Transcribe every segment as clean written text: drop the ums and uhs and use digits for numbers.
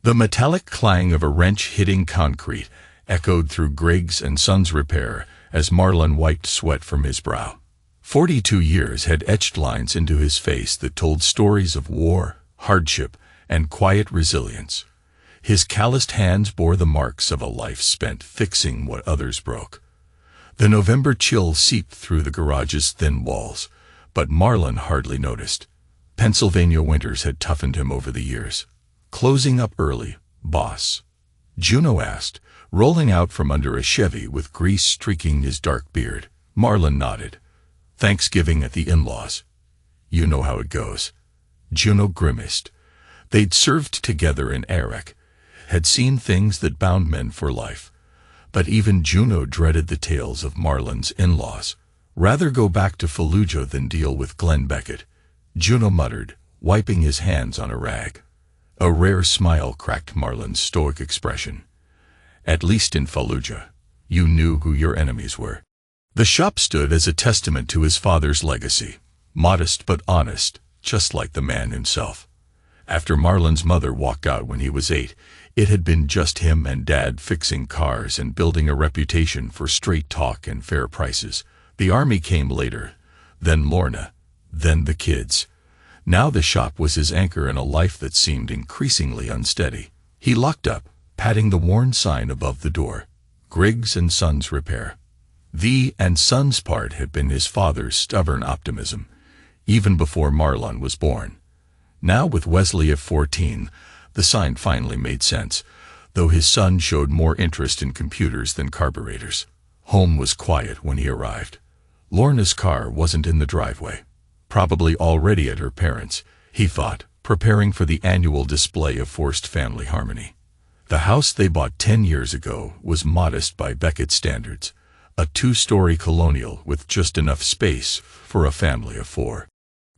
The metallic clang of a wrench hitting concrete echoed through Griggs & Sons Repair as Marlon wiped sweat from his brow. 42 years had etched lines into his face that told stories of war, hardship, and quiet resilience. His calloused hands bore the marks of a life spent fixing what others broke. The November chill seeped through the garage's thin walls, but Marlon hardly noticed. Pennsylvania winters had toughened him over the years. "Closing up early, boss?" Juno asked, rolling out from under a Chevy with grease streaking his dark beard. Marlon nodded. "Thanksgiving at the in-laws. You know how it goes." Juno grimaced. They'd served together in Eric, had seen things that bound men for life. But even Juno dreaded the tales of Marlon's in-laws. Rather go back to Fallujah than deal with Glenn Beckett, Juno muttered, wiping his hands on a rag. A rare smile cracked Marlon's stoic expression. "At least in Fallujah, you knew who your enemies were." The shop stood as a testament to his father's legacy, modest but honest, just like the man himself. After Marlon's mother walked out when he was 8, it had been just him and Dad fixing cars and building a reputation for straight talk and fair prices. The army came later, then Lorna, then the kids. Now the shop was his anchor in a life that seemed increasingly unsteady. He locked up, patting the worn sign above the door. Griggs & Sons Repair. The and Sons part had been his father's stubborn optimism, even before Marlon was born. Now with Wesley at 14, the sign finally made sense, though his son showed more interest in computers than carburetors. Home was quiet when he arrived. Lorna's car wasn't in the driveway. Probably already at her parents', he thought, preparing for the annual display of forced family harmony. The house they bought 10 years ago was modest by Beckett standards, a 2-story colonial with just enough space for a family of 4.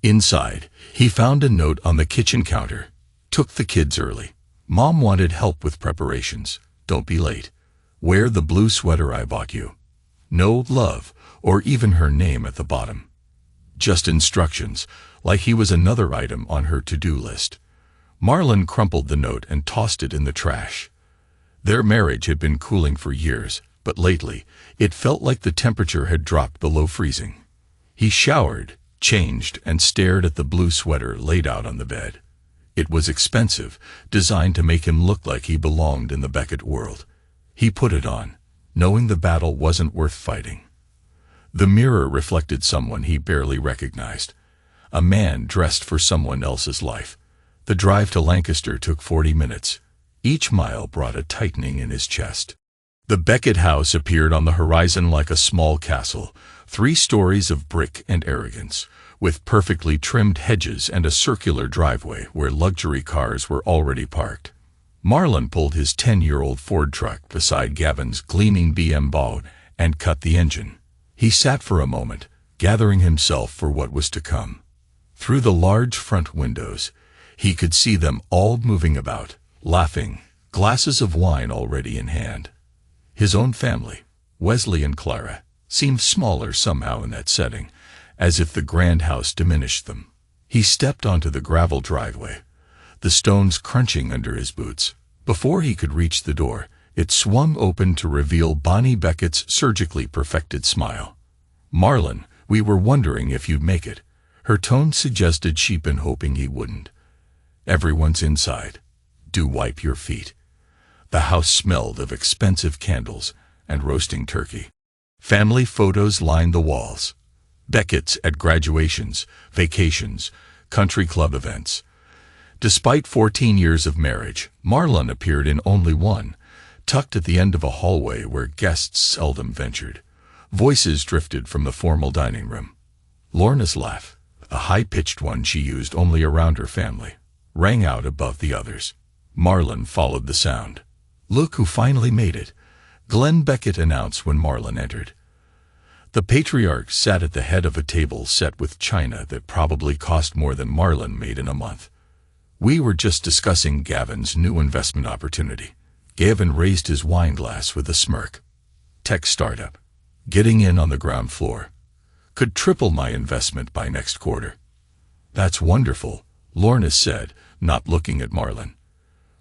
Inside, he found a note on the kitchen counter. "Took the kids early. Mom wanted help with preparations. Don't be late. Wear the blue sweater I bought you." No love, or even her name at the bottom. Just instructions, like he was another item on her to-do list. Marlon crumpled the note and tossed it in the trash. Their marriage had been cooling for years, but lately, it felt like the temperature had dropped below freezing. He showered, changed, and stared at the blue sweater laid out on the bed. It was expensive, designed to make him look like he belonged in the Beckett world. He put it on, knowing the battle wasn't worth fighting. The mirror reflected someone he barely recognized. A man dressed for someone else's life. The drive to Lancaster took 40 minutes. Each mile brought a tightening in his chest. The Beckett house appeared on the horizon like a small castle, 3 stories of brick and arrogance, with perfectly trimmed hedges and a circular driveway where luxury cars were already parked. Marlon pulled his 10-year-old Ford truck beside Gavin's gleaming BM boat and cut the engine. He sat for a moment, gathering himself for what was to come. Through the large front windows, he could see them all moving about, laughing, glasses of wine already in hand. His own family, Wesley and Clara, seemed smaller somehow in that setting, as if the grand house diminished them. He stepped onto the gravel driveway, the stones crunching under his boots. Before he could reach the door, it swung open to reveal Bonnie Beckett's surgically perfected smile. "Marlon, we were wondering if you'd make it." Her tone suggested she'd been hoping he wouldn't. "Everyone's inside. Do wipe your feet." The house smelled of expensive candles and roasting turkey. Family photos lined the walls. Beckett's at graduations, vacations, country club events. Despite 14 years of marriage, Marlon appeared in only one, tucked at the end of a hallway where guests seldom ventured. Voices drifted from the formal dining room. Lorna's laugh, a high-pitched one she used only around her family, rang out above the others. Marlon followed the sound. "Look who finally made it," Glenn Beckett announced when Marlon entered. The patriarch sat at the head of a table set with china that probably cost more than Marlon made in a month. "We were just discussing Gavin's new investment opportunity." Gavin raised his wine glass with a smirk. "Tech startup. Getting in on the ground floor. Could triple my investment by next quarter." "That's wonderful," Lorna said, not looking at Marlon.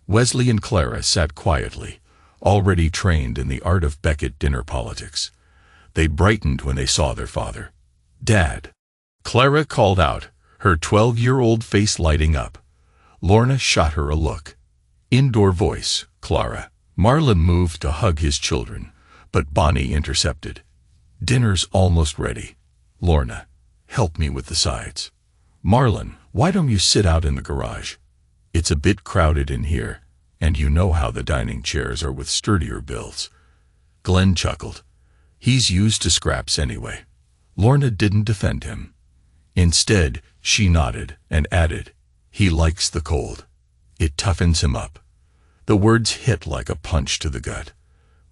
Wesley and Clara sat quietly, already trained in the art of Beckett dinner politics. They brightened when they saw their father. "Dad," Clara called out, her 12-year-old face lighting up. Lorna shot her a look. "Indoor voice, Clara." Marlon moved to hug his children, but Bonnie intercepted. "Dinner's almost ready. Lorna, help me with the sides." "Marlon, why don't you sit out in the garage? It's a bit crowded in here, and you know how the dining chairs are with sturdier builds." Glenn chuckled. "He's used to scraps anyway." Lorna didn't defend him. Instead, she nodded and added, "He likes the cold. It toughens him up." The words hit like a punch to the gut,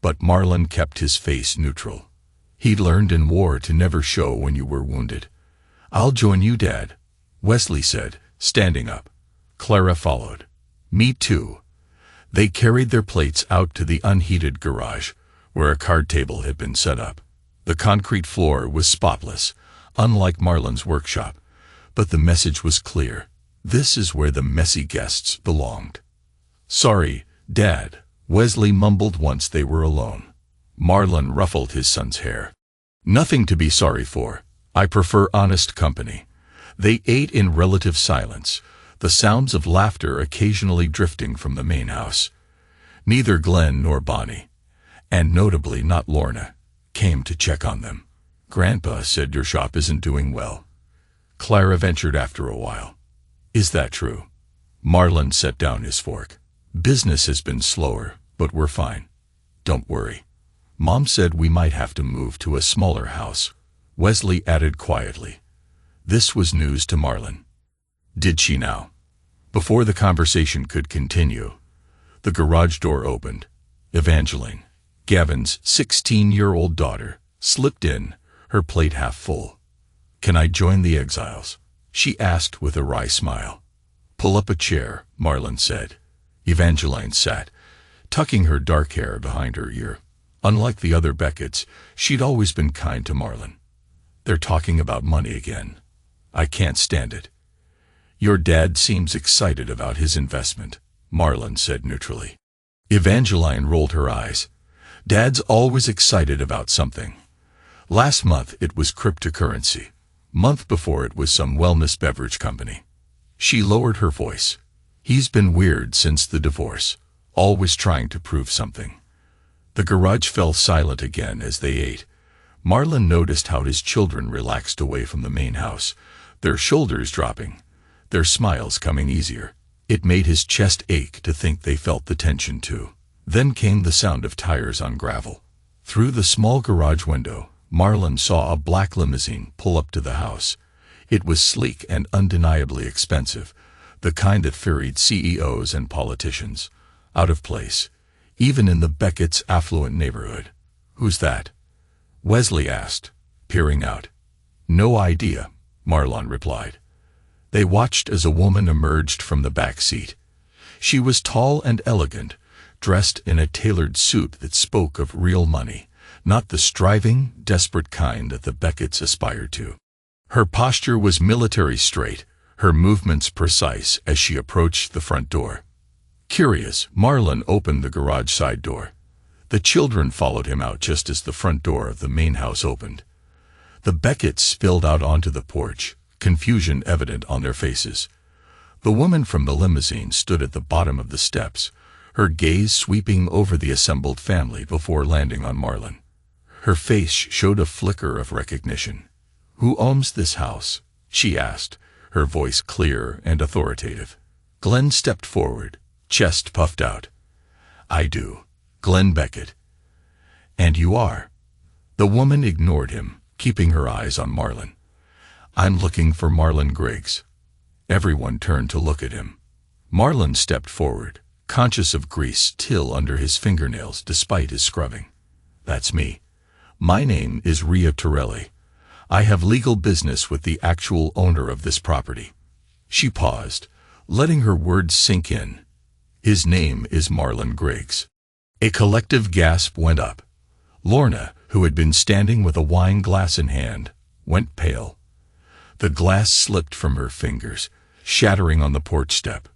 but Marlon kept his face neutral. He'd learned in war to never show when you were wounded. "I'll join you, Dad," Wesley said, standing up. Clara followed. "Me too." They carried their plates out to the unheated garage, where a card table had been set up. The concrete floor was spotless, unlike Marlon's workshop, but the message was clear. This is where the messy guests belonged. "Sorry, Dad," Wesley mumbled once they were alone. Marlon ruffled his son's hair. "Nothing to be sorry for. I prefer honest company." They ate in relative silence, the sounds of laughter occasionally drifting from the main house. Neither Glenn nor Bonnie, and notably not Lorna, came to check on them. "Grandpa said your shop isn't doing well," Clara ventured after a while. "Is that true?" Marlon set down his fork. "Business has been slower, but we're fine. Don't worry. Mom said we might have to move to a smaller house," Wesley added quietly. This was news to Marlon. "Did she now?" Before the conversation could continue, the garage door opened. Evangeline, Gavin's 16-year-old daughter, slipped in, her plate half full. "Can I join the exiles?" she asked with a wry smile. "Pull up a chair," Marlon said. Evangeline sat, tucking her dark hair behind her ear. Unlike the other Becketts, she'd always been kind to Marlon. "They're talking about money again. I can't stand it." "Your dad seems excited about his investment," Marlon said neutrally. Evangeline rolled her eyes. "Dad's always excited about something. Last month it was cryptocurrency. Month before it was some wellness beverage company." She lowered her voice. "He's been weird since the divorce, always trying to prove something." The garage fell silent again as they ate. Marlon noticed how his children relaxed away from the main house, their shoulders dropping, their smiles coming easier. It made his chest ache to think they felt the tension too. Then came the sound of tires on gravel. Through the small garage window, Marlon saw a black limousine pull up to the house. It was sleek and undeniably expensive, the kind that ferried CEOs and politicians. Out of place, even in the Beckett's affluent neighborhood. "Who's that?" Wesley asked, peering out. "No idea," Marlon replied. They watched as a woman emerged from the back seat. She was tall and elegant, dressed in a tailored suit that spoke of real money, not the striving, desperate kind that the Becketts aspired to. Her posture was military straight, her movements precise as she approached the front door. Curious, Marlon opened the garage side door. The children followed him out just as the front door of the main house opened. The Becketts spilled out onto the porch, confusion evident on their faces. The woman from the limousine stood at the bottom of the steps, her gaze sweeping over the assembled family before landing on Marlon. Her face showed a flicker of recognition. "Who owns this house?" she asked, her voice clear and authoritative. Glenn stepped forward, chest puffed out. "I do. Glenn Beckett." "And you are?" The woman ignored him, keeping her eyes on Marlon. "I'm looking for Marlon Griggs." Everyone turned to look at him. Marlon stepped forward, conscious of grease still under his fingernails despite his scrubbing. "That's me. My name is Ria Torelli. I have legal business with the actual owner of this property." She paused, letting her words sink in. "His name is Marlon Griggs." A collective gasp went up. Lorna, who had been standing with a wine glass in hand, went pale. The glass slipped from her fingers, shattering on the porch step.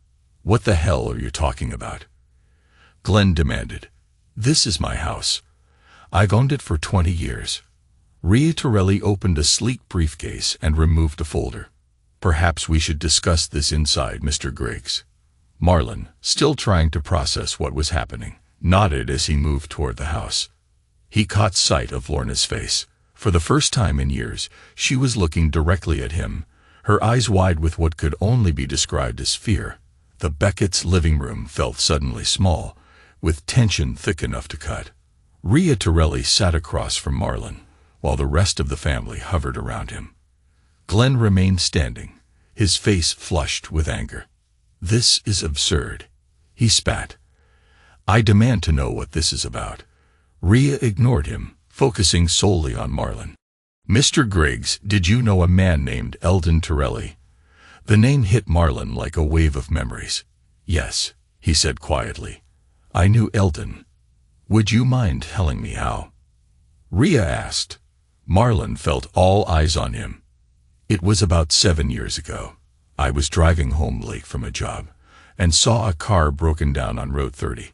"What the hell are you talking about?" Glenn demanded. "This is my house. I've owned it for 20 years. Ria Torelli opened a sleek briefcase and removed a folder. "Perhaps we should discuss this inside, Mr. Griggs." Marlon, still trying to process what was happening, nodded as he moved toward the house. He caught sight of Lorna's face. For the first time in years, she was looking directly at him, her eyes wide with what could only be described as fear. The Beckett's living room felt suddenly small, with tension thick enough to cut. Ria Torelli sat across from Marlon, while the rest of the family hovered around him. Glenn remained standing, his face flushed with anger. "This is absurd," he spat. "I demand to know what this is about." Ria ignored him, focusing solely on Marlon. "Mr. Griggs, did you know a man named Eldon Torelli?" The name hit Marlon like a wave of memories. "Yes," he said quietly. "I knew Eldon. Would you mind telling me how?" Ria asked. Marlon felt all eyes on him. "It was about 7 years ago. I was driving home late from a job and saw a car broken down on Road 30.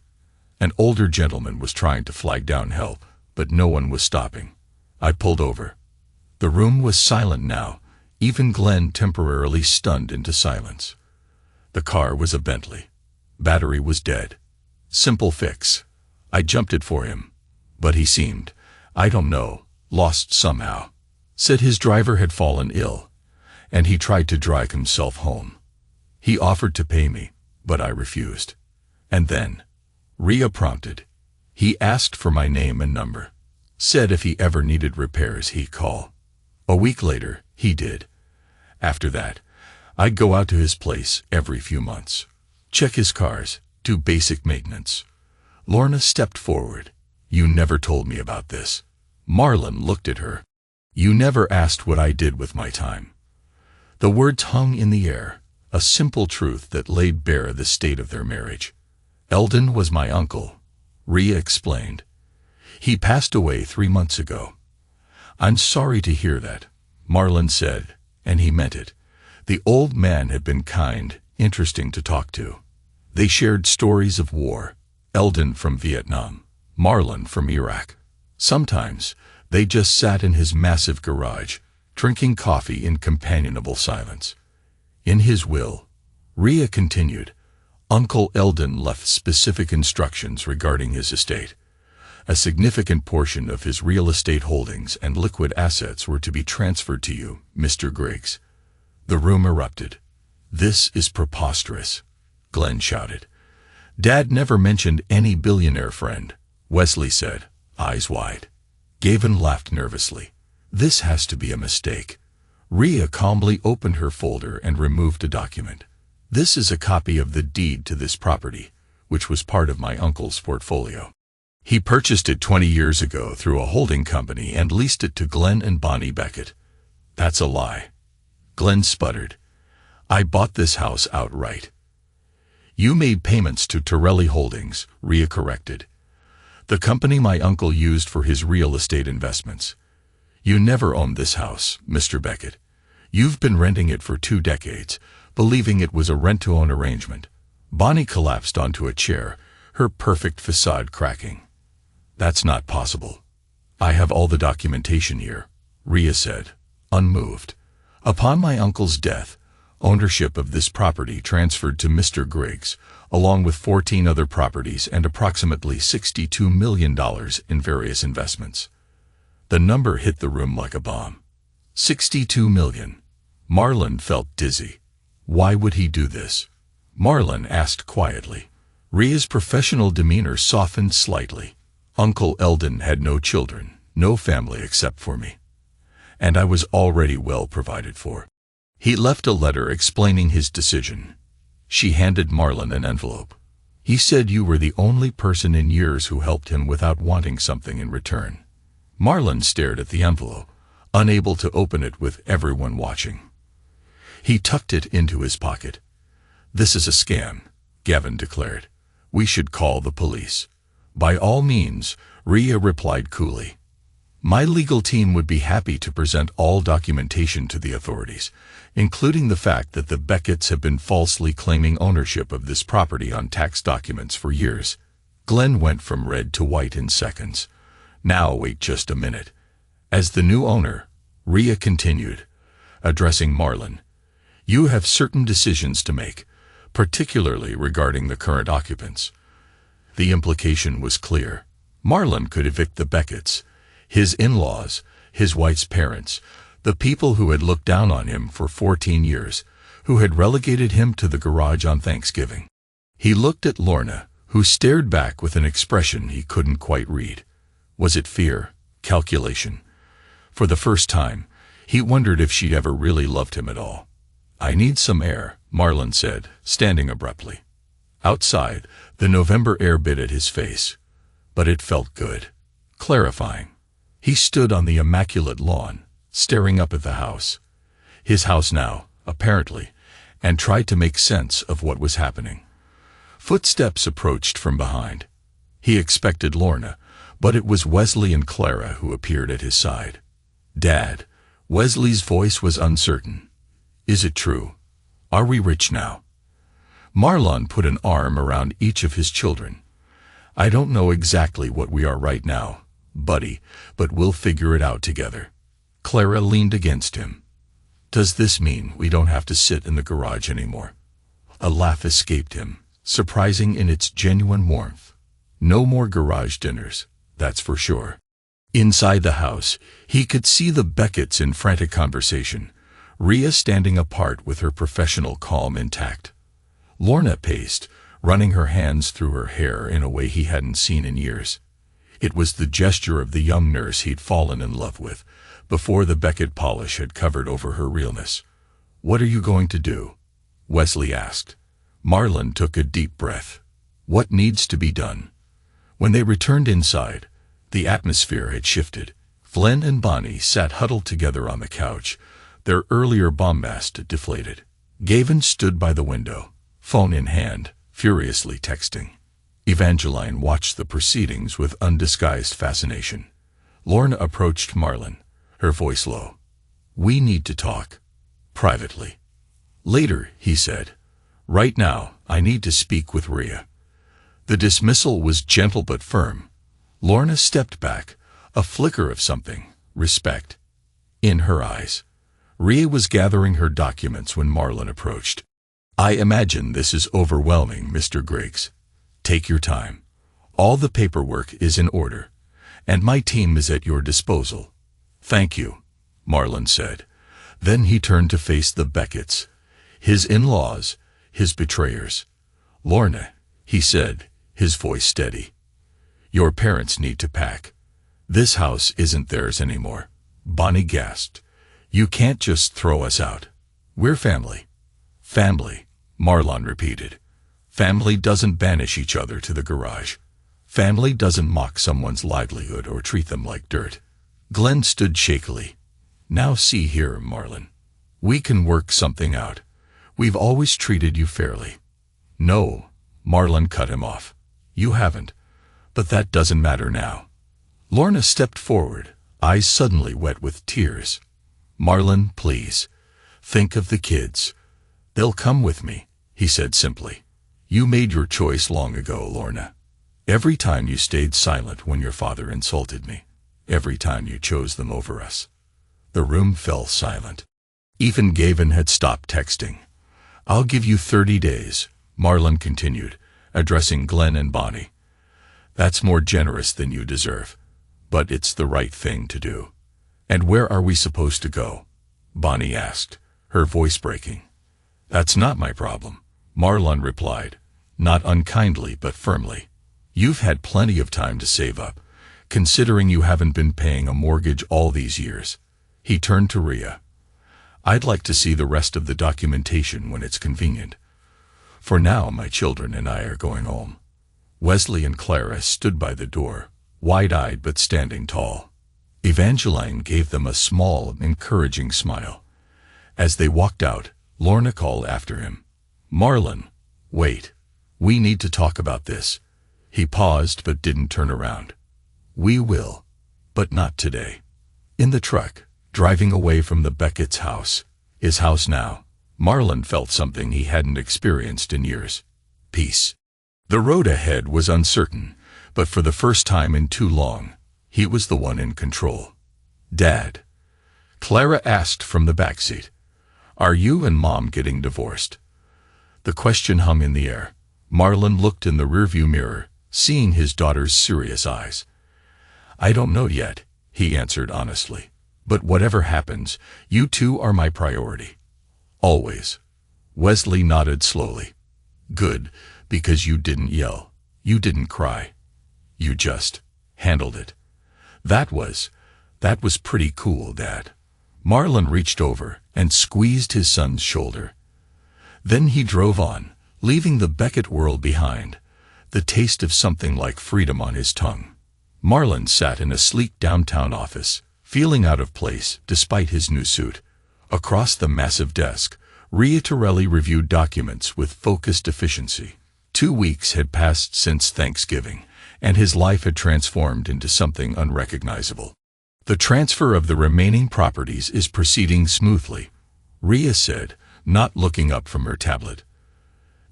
An older gentleman was trying to flag down help, but no one was stopping. I pulled over. The room was silent now, even Glenn temporarily stunned into silence. The car was a Bentley. Battery was dead. Simple fix. I jumped it for him, but he seemed, I don't know, lost somehow. Said his driver had fallen ill, and he tried to drive himself home. He offered to pay me, but I refused. And then," Ria prompted, "he asked for my name and number. Said if he ever needed repairs he'd call. A week later, he did. After that, I'd go out to his place every few months, check his cars, do basic maintenance." Lorna stepped forward. "You never told me about this." Marlon looked at her. "You never asked what I did with my time." The words hung in the air, a simple truth that laid bare the state of their marriage. "Eldon was my uncle," Ria explained. "He passed away 3 months ago." "I'm sorry to hear that," Marlon said, and he meant it. The old man had been kind, interesting to talk to. They shared stories of war, Eldon from Vietnam, Marlon from Iraq. Sometimes, they just sat in his massive garage, drinking coffee in companionable silence. In his will, Ria continued, Uncle Eldon left specific instructions regarding his estate. A significant portion of his real estate holdings and liquid assets were to be transferred to you, Mr. Griggs. The room erupted. "This is preposterous," Glenn shouted. "Dad never mentioned any billionaire friend," Wesley said, eyes wide. Gavin laughed nervously. "This has to be a mistake." Ria calmly opened her folder and removed a document. "This is a copy of the deed to this property, which was part of my uncle's portfolio. He purchased it 20 years ago through a holding company and leased it to Glenn and Bonnie Beckett." "That's a lie," Glenn sputtered. "I bought this house outright." "You made payments to Torelli Holdings," Ria corrected. "The company my uncle used for his real estate investments. You never owned this house, Mr. Beckett. You've been renting it for 2 decades, believing it was a rent-to-own arrangement." Bonnie collapsed onto a chair, her perfect facade cracking. "That's not possible. I have all the documentation here," Ria said, unmoved. "Upon my uncle's death, ownership of this property transferred to Mr. Griggs, along with 14 other properties and approximately $62 million in various investments." The number hit the room like a bomb. 62 million. Marlon felt dizzy. Why would he do this? Marlon asked quietly. Ria's professional demeanor softened slightly. "Uncle Eldon had no children, no family except for me. And I was already well provided for. He left a letter explaining his decision." She handed Marlon an envelope. "He said you were the only person in years who helped him without wanting something in return." Marlon stared at the envelope, unable to open it with everyone watching. He tucked it into his pocket. "This is a scam," Gavin declared. "We should call the police." "By all means," Ria replied coolly. My legal team would be happy to present all documentation to the authorities, including the fact that the Becketts have been falsely claiming ownership of this property on tax documents for years. Glenn went from red to white in seconds. Now wait just a minute. As the new owner, Rhea continued, addressing Marlon, you have certain decisions to make, particularly regarding the current occupants. The implication was clear. Marlon could evict the Becketts, his in-laws, his wife's parents, the people who had looked down on him for 14 years, who had relegated him to the garage on Thanksgiving. He looked at Lorna, who stared back with an expression he couldn't quite read. Was it fear? Calculation? For the first time, he wondered if she'd ever really loved him at all. I need some air, Marlon said, standing abruptly. Outside, the November air bit at his face, but it felt good, clarifying. He stood on the immaculate lawn, staring up at the house. His house now, apparently, and tried to make sense of what was happening. Footsteps approached from behind. He expected Lorna, but it was Wesley and Clara who appeared at his side. Dad, Wesley's voice was uncertain. Is it true? Are we rich now? Marlon put an arm around each of his children. I don't know exactly what we are right now, buddy, but we'll figure it out together. Clara leaned against him. Does this mean we don't have to sit in the garage anymore? A laugh escaped him, surprising in its genuine warmth. No more garage dinners, that's for sure. Inside the house, he could see the Becketts in frantic conversation, Rhea standing apart with her professional calm intact. Lorna paced, running her hands through her hair in a way he hadn't seen in years. It was the gesture of the young nurse he'd fallen in love with, before the Beckett polish had covered over her realness. What are you going to do? Wesley asked. Marlon took a deep breath. What needs to be done? When they returned inside, the atmosphere had shifted. Glenn and Bonnie sat huddled together on the couch, their earlier bombast deflated. Gavin stood by the window, phone in hand, furiously texting. Evangeline watched the proceedings with undisguised fascination. Lorna approached Marlon, her voice low. We need to talk. Privately. Later, he said. Right now, I need to speak with Rhea. The dismissal was gentle but firm. Lorna stepped back, a flicker of something, respect, in her eyes. Rhea was gathering her documents when Marlon approached. I imagine this is overwhelming, Mr. Griggs. Take your time. All the paperwork is in order, and my team is at your disposal. Thank you, Marlon said. Then he turned to face the Becketts, his in-laws, his betrayers. Lorna, he said, his voice steady. Your parents need to pack. This house isn't theirs anymore. Bonnie gasped. You can't just throw us out. We're family. Family, Marlon repeated. Family doesn't banish each other to the garage. Family doesn't mock someone's livelihood or treat them like dirt. Glenn stood shakily. Now see here, Marlon. We can work something out. We've always treated you fairly. No, Marlon cut him off. You haven't. But that doesn't matter now. Lorna stepped forward, eyes suddenly wet with tears. Marlon, please. Think of the kids. They'll come with me, he said simply. You made your choice long ago, Lorna. Every time you stayed silent when your father insulted me. Every time you chose them over us. The room fell silent. Even Gavin had stopped texting. I'll give you 30 days, Marlon continued, addressing Glenn and Bonnie. That's more generous than you deserve, but it's the right thing to do. And where are we supposed to go? Bonnie asked, her voice breaking. That's not my problem, Marlon replied, not unkindly but firmly. You've had plenty of time to save up, considering you haven't been paying a mortgage all these years. He turned to Rhea. I'd like to see the rest of the documentation when it's convenient. For now, my children and I are going home. Wesley and Clara stood by the door, wide-eyed but standing tall. Evangeline gave them a small, encouraging smile. As they walked out, Lorna called after him. Marlon, wait. We need to talk about this. He paused but didn't turn around. We will. But not today. In the truck, driving away from the Beckett's house, his house now, Marlon felt something he hadn't experienced in years. Peace. The road ahead was uncertain, but for the first time in too long, he was the one in control. "Dad," Clara asked from the backseat, "are you and Mom getting divorced?" The question hung in the air. Marlon looked in the rearview mirror, seeing his daughter's serious eyes. "I don't know yet," he answered honestly. "But whatever happens, you two are my priority. Always." Wesley nodded slowly. "Good, because you didn't yell. You didn't cry. You just handled it. That was pretty cool, Dad." Marlon reached over and squeezed his son's shoulder. Then he drove on, leaving the Beckett world behind, the taste of something like freedom on his tongue. Marlon sat in a sleek downtown office, feeling out of place despite his new suit. Across the massive desk, Rhea Torelli reviewed documents with focused efficiency. 2 weeks had passed since Thanksgiving, and his life had transformed into something unrecognizable. "The transfer of the remaining properties is proceeding smoothly," Rhea said, not looking up from her tablet.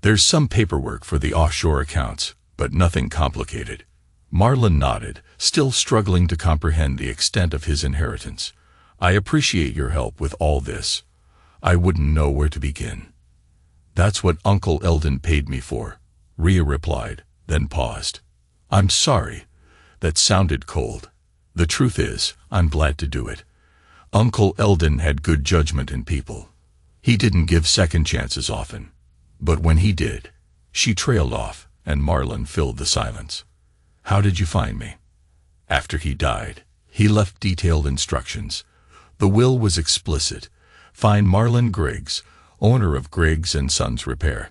"There's some paperwork for the offshore accounts, but nothing complicated." Marlon nodded, still struggling to comprehend the extent of his inheritance. "I appreciate your help with all this. I wouldn't know where to begin." "That's what Uncle Eldon paid me for," Rhea replied, then paused. "I'm sorry. That sounded cold. The truth is, I'm glad to do it. Uncle Eldon had good judgment in people. He didn't give second chances often. But when he did," she trailed off, and Marlon filled the silence. "How did you find me?" "After he died, he left detailed instructions. The will was explicit. Find Marlon Griggs, owner of Griggs & Sons Repair.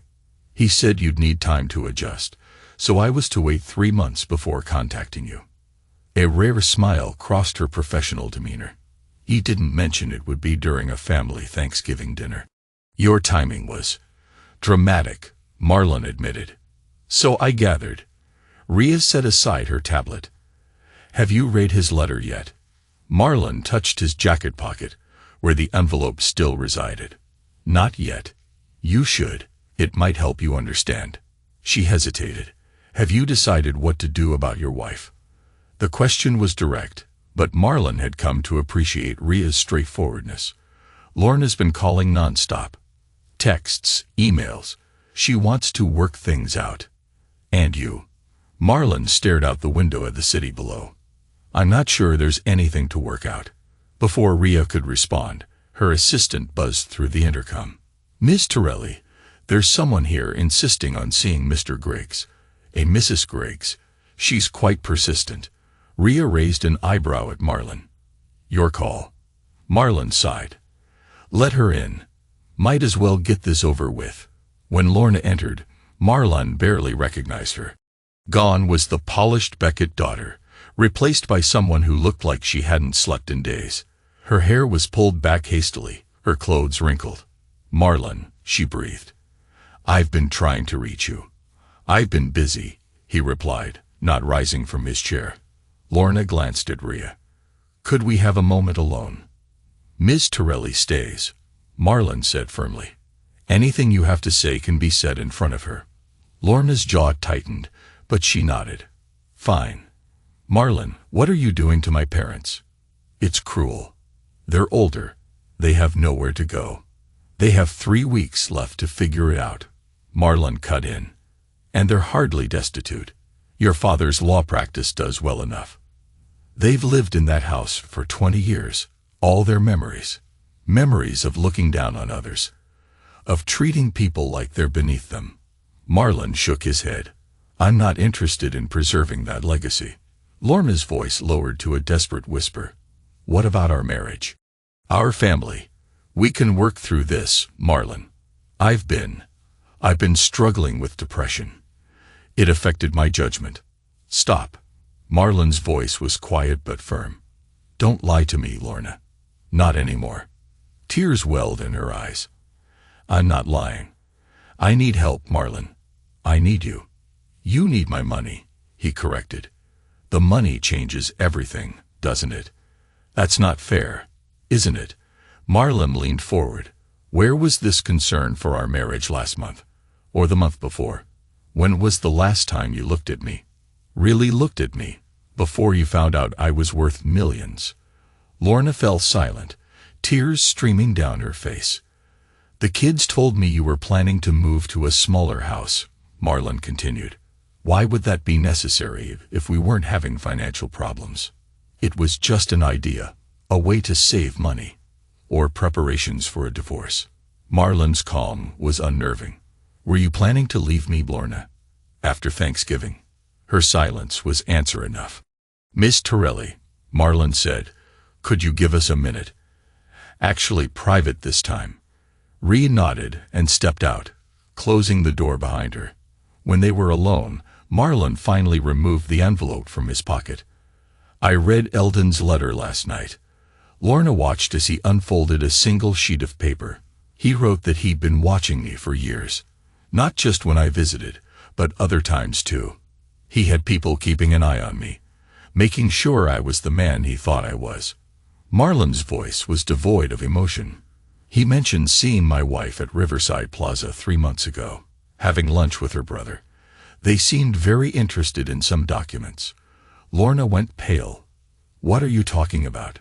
He said you'd need time to adjust, so I was to wait 3 months before contacting you." A rare smile crossed her professional demeanor. "He didn't mention it would be during a family Thanksgiving dinner." "Your timing was dramatic," Marlon admitted. "So I gathered." Rhea set aside her tablet. "Have you read his letter yet?" Marlon touched his jacket pocket, where the envelope still resided. "Not yet. You should. It might help you understand." She hesitated. "Have you decided what to do about your wife?" The question was direct, but Marlon had come to appreciate Rhea's straightforwardness. "Lorna's been calling nonstop. Texts, emails. She wants to work things out." "And you?" Marlon stared out the window at the city below. "I'm not sure there's anything to work out." Before Rhea could respond, her assistant buzzed through the intercom. "Miss Torelli, there's someone here insisting on seeing Mr. Griggs. A Mrs. Griggs. She's quite persistent." Rhea raised an eyebrow at Marlon. "Your call." Marlon sighed. "Let her in. Might as well get this over with." When Lorna entered, Marlon barely recognized her. Gone was the polished Beckett daughter, replaced by someone who looked like she hadn't slept in days. Her hair was pulled back hastily, her clothes wrinkled. "Marlon," she breathed. "I've been trying to reach you." "I've been busy," he replied, not rising from his chair. Lorna glanced at Rhea. "Could we have a moment alone?" "Ms. Torelli stays," Marlon said firmly. "Anything you have to say can be said in front of her." Lorna's jaw tightened, but she nodded. "Fine." "Marlon, what are you doing to my parents?" "It's cruel. They're older. They have nowhere to go. They have 3 weeks left to figure it out." Marlon cut in. "And they're hardly destitute. Your father's law practice does well enough. They've lived in that house for 20 years. All their memories. Memories of looking down on others. Of treating people like they're beneath them." Marlon shook his head. "I'm not interested in preserving that legacy." Lorna's voice lowered to a desperate whisper. "What about our marriage? Our family? We can work through this, Marlon. I've been struggling with depression. It affected my judgment." "Stop." Marlon's voice was quiet but firm. "Don't lie to me, Lorna. Not anymore." Tears welled in her eyes. "I'm not lying. I need help, Marlon. I need you." "You need my money," he corrected. "The money changes everything," doesn't it? That's not fair, isn't it? Marlon leaned forward. Where was this concern for our marriage last month? Or the month before? When was the last time you looked at me? Really looked at me? Before you found out I was worth millions. Lorna fell silent, tears streaming down her face. The kids told me you were planning to move to a smaller house, Marlon continued. Why would that be necessary if we weren't having financial problems? It was just an idea, a way to save money. Or preparations for a divorce. Marlon's calm was unnerving. Were you planning to leave me, Lorna? After Thanksgiving? Her silence was answer enough. Miss Torelli, Marlon said, could you give us a minute? Actually private this time. Rhea nodded and stepped out, closing the door behind her. When they were alone, Marlon finally removed the envelope from his pocket. I read Eldon's letter last night. Lorna watched as he unfolded a single sheet of paper. He wrote that he'd been watching me for years. Not just when I visited, but other times too. He had people keeping an eye on me, making sure I was the man he thought I was. Marlon's voice was devoid of emotion. He mentioned seeing my wife at Riverside Plaza 3 months ago, having lunch with her brother. They seemed very interested in some documents. Lorna went pale. What are you talking about?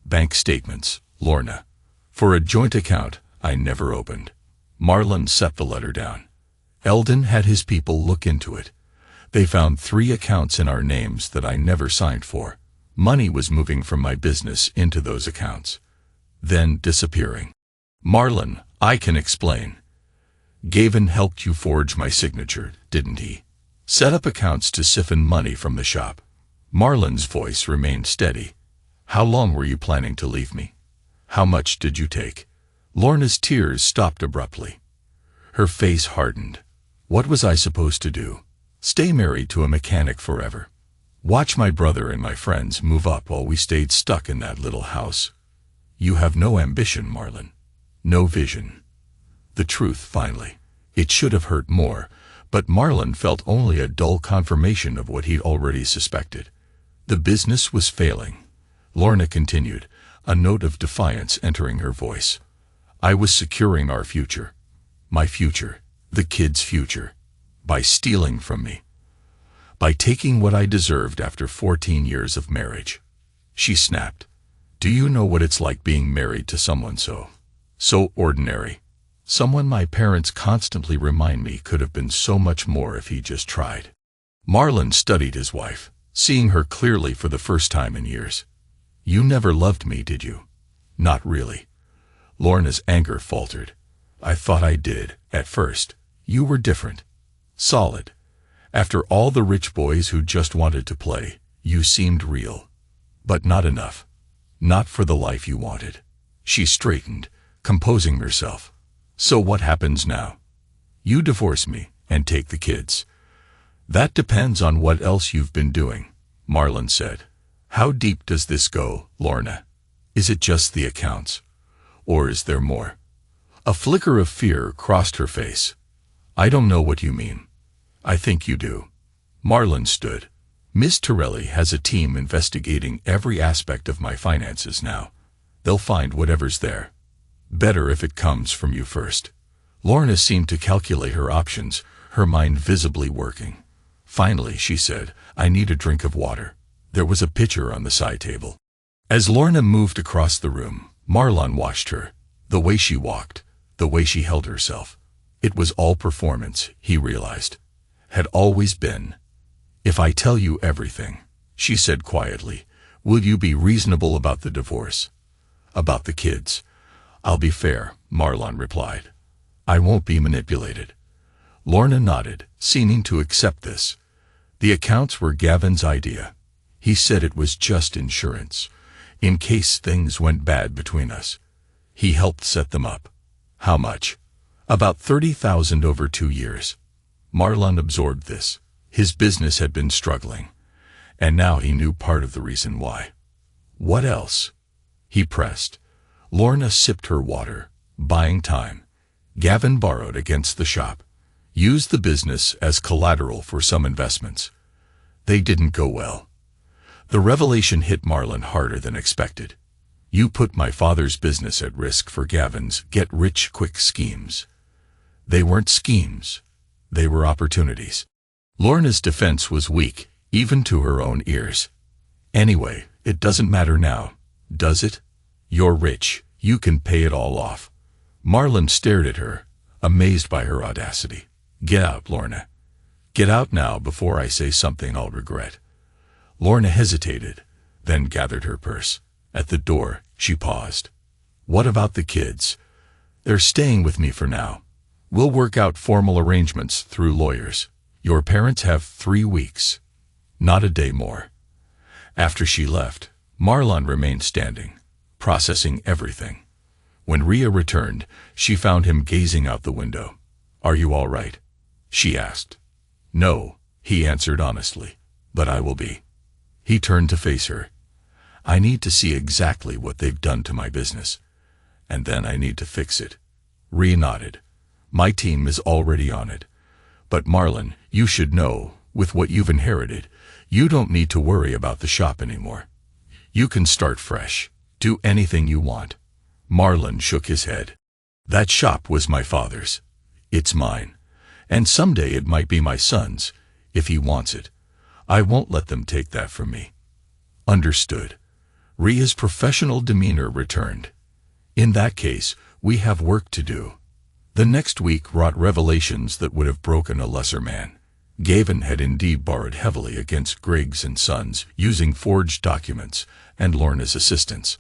Bank statements, Lorna. For a joint account I never opened. Marlon set the letter down. Eldon had his people look into it. They found 3 accounts in our names that I never signed for. Money was moving from my business into those accounts, then disappearing. Marlon, I can explain. Gavin helped you forge my signature, didn't he? Set up accounts to siphon money from the shop. Marlon's voice remained steady. How long were you planning to leave me? How much did you take? Lorna's tears stopped abruptly. Her face hardened. What was I supposed to do? Stay married to a mechanic forever? Watch my brother and my friends move up while we stayed stuck in that little house? You have no ambition, Marlon. No vision. The truth, finally. It should have hurt more, but Marlon felt only a dull confirmation of what he'd already suspected. The business was failing. Lorna continued, a note of defiance entering her voice. I was securing our future. My future. The kids' future. By stealing from me. By taking what I deserved after 14 years of marriage. She snapped. Do you know what it's like being married to someone so ordinary? Someone my parents constantly remind me could have been so much more if he just tried. Marlon studied his wife, seeing her clearly for the first time in years. You never loved me, did you? Not really. Lorna's anger faltered. I thought I did, at first. You were different. Solid. After all the rich boys who just wanted to play, you seemed real. But not enough. Not for the life you wanted. She straightened, composing herself. So what happens now? You divorce me and take the kids. That depends on what else you've been doing, Marlon said. How deep does this go, Lorna? Is it just the accounts? Or is there more? A flicker of fear crossed her face. I don't know what you mean. I think you do. Marlon stood. Miss Torelli has a team investigating every aspect of my finances now. They'll find whatever's there. Better if it comes from you first. Lorna seemed to calculate her options, her mind visibly working. Finally, she said, I need a drink of water. There was a pitcher on the side table. As Lorna moved across the room, Marlon watched her. The way she walked, the way she held herself. It was all performance, he realized. Had always been. If I tell you everything, she said quietly, will you be reasonable about the divorce? About the kids? I'll be fair, Marlon replied. I won't be manipulated. Lorna nodded, seeming to accept this. The accounts were Gavin's idea. He said it was just insurance, in case things went bad between us. He helped set them up. How much? About 30,000 over 2 years. Marlon absorbed this. His business had been struggling, and now he knew part of the reason why. What else? He pressed. Lorna sipped her water, buying time. Gavin borrowed against the shop. Used the business as collateral for some investments. They didn't go well. The revelation hit Marlon harder than expected. You put my father's business at risk for Gavin's get-rich-quick schemes. They weren't schemes. They were opportunities. Lorna's defense was weak, even to her own ears. Anyway, it doesn't matter now, does it? You're rich. You can pay it all off. Marlon stared at her, amazed by her audacity. Get out, Lorna. Get out now before I say something I'll regret. Lorna hesitated, then gathered her purse. At the door, she paused. What about the kids? They're staying with me for now. We'll work out formal arrangements through lawyers. Your parents have 3 weeks. Not a day more. After she left, Marlon remained standing, processing everything. When Rhea returned, she found him gazing out the window. Are you all right? She asked. No, he answered honestly, but I will be. He turned to face her. I need to see exactly what they've done to my business, and then I need to fix it. Rhea nodded. My team is already on it. But Marlon, you should know, with what you've inherited, you don't need to worry about the shop anymore. You can start fresh, do anything you want. Marlon shook his head. That shop was my father's. It's mine. And someday it might be my son's, if he wants it. I won't let them take that from me. Understood. Rhea's professional demeanor returned. In that case, we have work to do. The next week wrought revelations that would have broken a lesser man. Gavin had indeed borrowed heavily against Griggs and Sons, using forged documents and Lorna's assistance.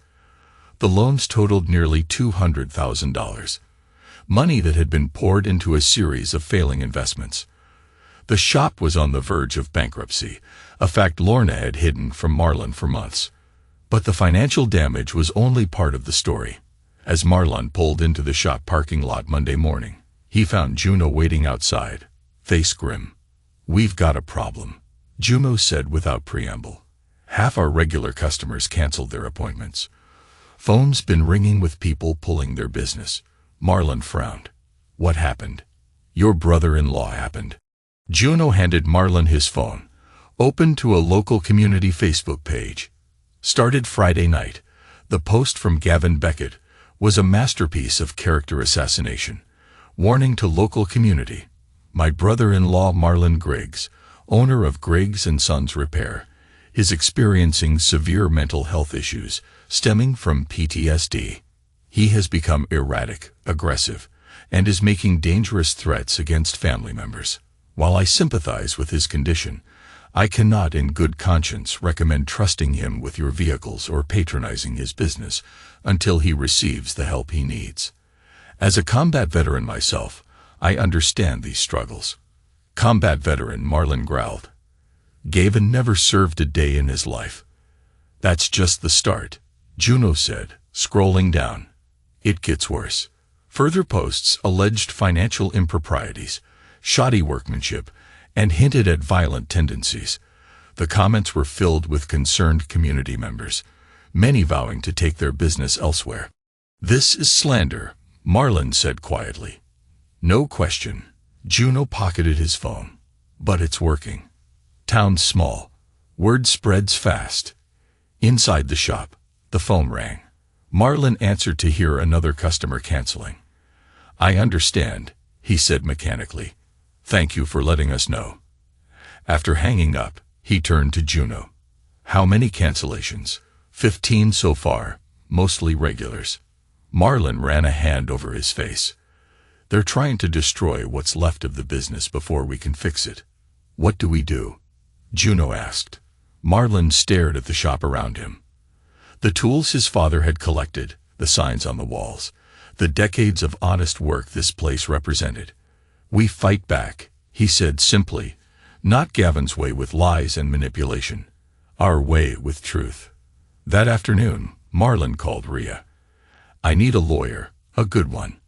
The loans totaled nearly $200,000. Money that had been poured into a series of failing investments. The shop was on the verge of bankruptcy, a fact Lorna had hidden from Marlon for months. But the financial damage was only part of the story. As Marlon pulled into the shop parking lot Monday morning, he found Juno waiting outside, face grim. We've got a problem, Juno said without preamble. Half our regular customers canceled their appointments. Phone's been ringing with people pulling their business. Marlon frowned. What happened? Your brother-in-law happened. Juno handed Marlon his phone, opened to a local community Facebook page. Started Friday night. The post from Gavin Beckett was a masterpiece of character assassination. Warning to local community. My brother-in-law Marlon Griggs, owner of Griggs & Sons Repair, is experiencing severe mental health issues stemming from PTSD. He has become erratic, aggressive, and is making dangerous threats against family members. While I sympathize with his condition, I cannot in good conscience recommend trusting him with your vehicles or patronizing his business until he receives the help he needs. As a combat veteran myself, I understand these struggles. Combat veteran, Marlon growled. Gavin never served a day in his life. That's just the start, Juno said, scrolling down. It gets worse. Further posts alleged financial improprieties, shoddy workmanship, and hinted at violent tendencies. The comments were filled with concerned community members, many vowing to take their business elsewhere. This is slander, Marlon said quietly. No question. Juno pocketed his phone. But it's working. Town's small. Word spreads fast. Inside the shop, the phone rang. Marlon answered to hear another customer canceling. I understand, he said mechanically. Thank you for letting us know. After hanging up, he turned to Juno. How many cancellations? 15 so far, mostly regulars. Marlon ran a hand over his face. They're trying to destroy what's left of the business before we can fix it. What do we do? Juno asked. Marlon stared at the shop around him. The tools his father had collected, the signs on the walls, the decades of honest work this place represented. We fight back, he said simply, not Gavin's way with lies and manipulation, our way with truth. That afternoon, Marlon called Rhea. I need a lawyer, a good one.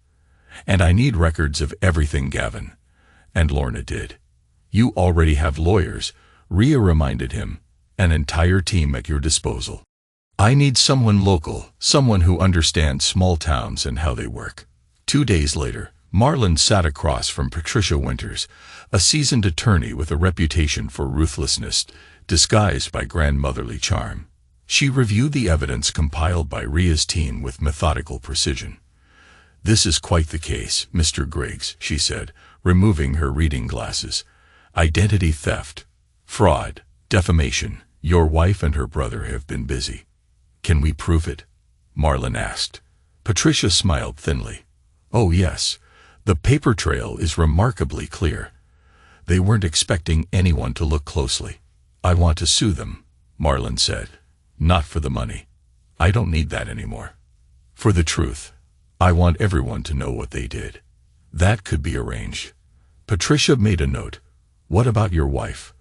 And I need records of everything, Gavin. And Lorna did. You already have lawyers, Rhea reminded him, an entire team at your disposal. I need someone local, someone who understands small towns and how they work. 2 days later, Marlon sat across from Patricia Winters, a seasoned attorney with a reputation for ruthlessness, disguised by grandmotherly charm. She reviewed the evidence compiled by Ria's team with methodical precision. "This is quite the case, Mr. Griggs," she said, removing her reading glasses. "Identity theft, fraud, defamation. Your wife and her brother have been busy." "Can we prove it?" Marlon asked. Patricia smiled thinly. "Oh yes, the paper trail is remarkably clear. They weren't expecting anyone to look closely." "I want to sue them," Marlon said. "Not for the money. I don't need that anymore. For the truth. I want everyone to know what they did." "That could be arranged." Patricia made a note. "What about your wife?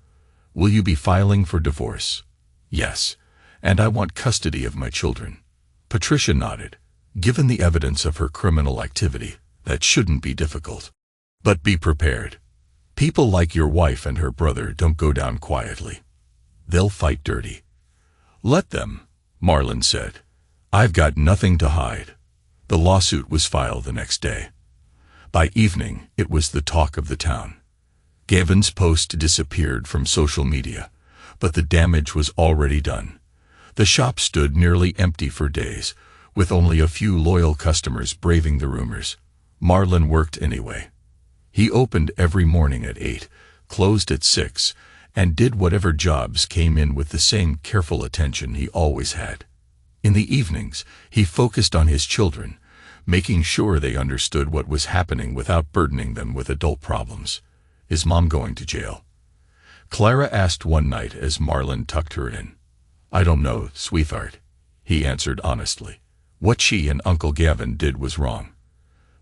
Will you be filing for divorce?" "Yes, and I want custody of my children." Patricia nodded. Given the evidence of her criminal activity, that shouldn't be difficult. But be prepared. People like your wife and her brother don't go down quietly. They'll fight dirty. "Let them," Marlon said. "I've got nothing to hide." The lawsuit was filed the next day. By evening, it was the talk of the town. Gavin's post disappeared from social media, but the damage was already done. The shop stood nearly empty for days, with only a few loyal customers braving the rumors. Marlon worked anyway. He opened every morning at 8, closed at 6, and did whatever jobs came in with the same careful attention he always had. In the evenings, he focused on his children, making sure they understood what was happening without burdening them with adult problems. "Is Mom going to jail?" Clara asked one night as Marlon tucked her in. "I don't know, sweetheart," he answered honestly. "What she and Uncle Gavin did was wrong.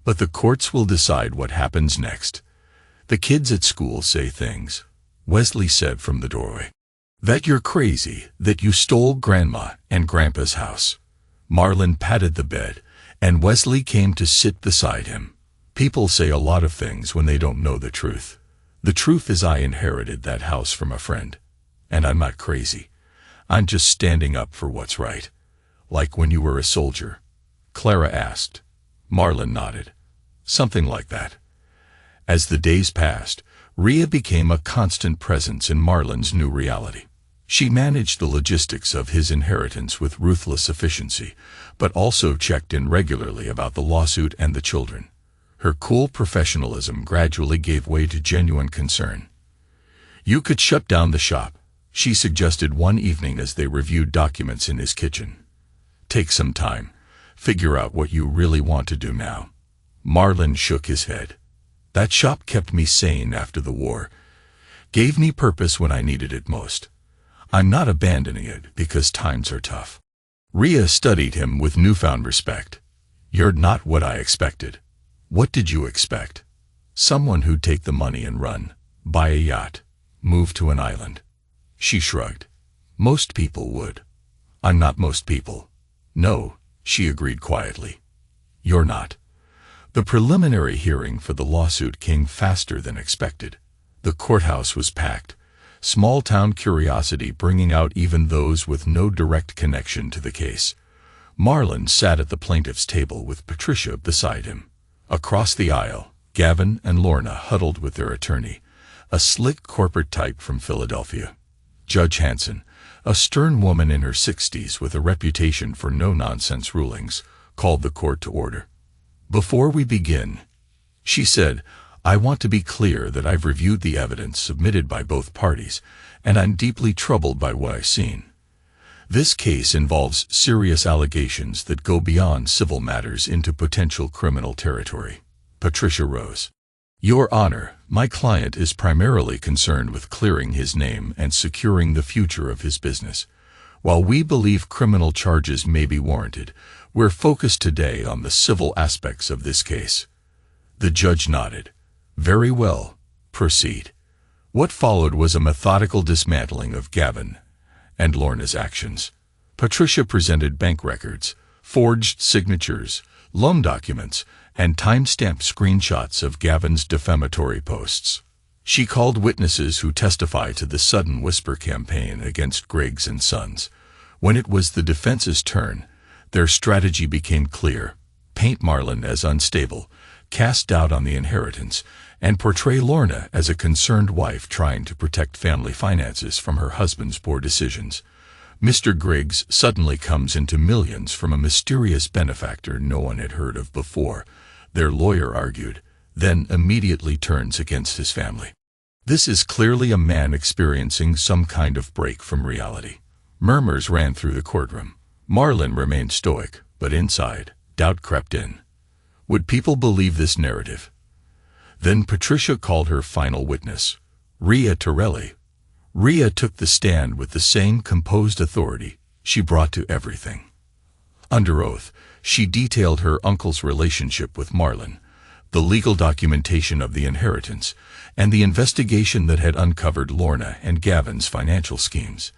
But the courts will decide what happens next. The kids at school say things," Wesley said from the doorway, "that you're crazy, that you stole Grandma and Grandpa's house." Marlon patted the bed, and Wesley came to sit beside him. "People say a lot of things when they don't know the truth. The truth is I inherited that house from a friend. And I'm not crazy. I'm just standing up for what's right." "Like when you were a soldier?" Clara asked. Marlon nodded. "Something like that." As the days passed, Ria became a constant presence in Marlon's new reality. She managed the logistics of his inheritance with ruthless efficiency, but also checked in regularly about the lawsuit and the children. Her cool professionalism gradually gave way to genuine concern. "You could shut down the shop," she suggested one evening as they reviewed documents in his kitchen. "Take some time. Figure out what you really want to do now." Marlon shook his head. "That shop kept me sane after the war. Gave me purpose when I needed it most. I'm not abandoning it because times are tough." Ria studied him with newfound respect. "You're not what I expected." "What did you expect?" "Someone who'd take the money and run, buy a yacht, move to an island." She shrugged. "Most people would." "I'm not most people." "No," she agreed quietly. "You're not." The preliminary hearing for the lawsuit came faster than expected. The courthouse was packed, small-town curiosity bringing out even those with no direct connection to the case. Marlon sat at the plaintiff's table with Patricia beside him. Across the aisle, Gavin and Lorna huddled with their attorney, a slick corporate type from Philadelphia. Judge Hanson, a stern woman in her 60s with a reputation for no-nonsense rulings, called the court to order. "Before we begin," she said, "I want to be clear that I've reviewed the evidence submitted by both parties, and I'm deeply troubled by what I've seen. This case involves serious allegations that go beyond civil matters into potential criminal territory." Patricia rose. "Your Honor, my client is primarily concerned with clearing his name and securing the future of his business. While we believe criminal charges may be warranted, we're focused today on the civil aspects of this case." The judge nodded. "Very well, proceed." What followed was a methodical dismantling of Gavin and Lorna's actions. Patricia presented bank records, forged signatures, loan documents, and time-stamped screenshots of Gavin's defamatory posts. She called witnesses who testified to the sudden whisper campaign against Griggs and Sons. When it was the defense's turn, their strategy became clear: paint Marlon as unstable, cast doubt on the inheritance, and portray Lorna as a concerned wife trying to protect family finances from her husband's poor decisions. Mr. Griggs suddenly comes into millions from a mysterious benefactor no one had heard of before, their lawyer argued, then immediately turns against his family. This is clearly a man experiencing some kind of break from reality. Murmurs ran through the courtroom. Marlon remained stoic, but inside, doubt crept in. Would people believe this narrative? Then Patricia called her final witness, Rhea Torelli. Rhea took the stand with the same composed authority she brought to everything. Under oath, she detailed her uncle's relationship with Marlon, the legal documentation of the inheritance, and the investigation that had uncovered Lorna and Gavin's financial schemes.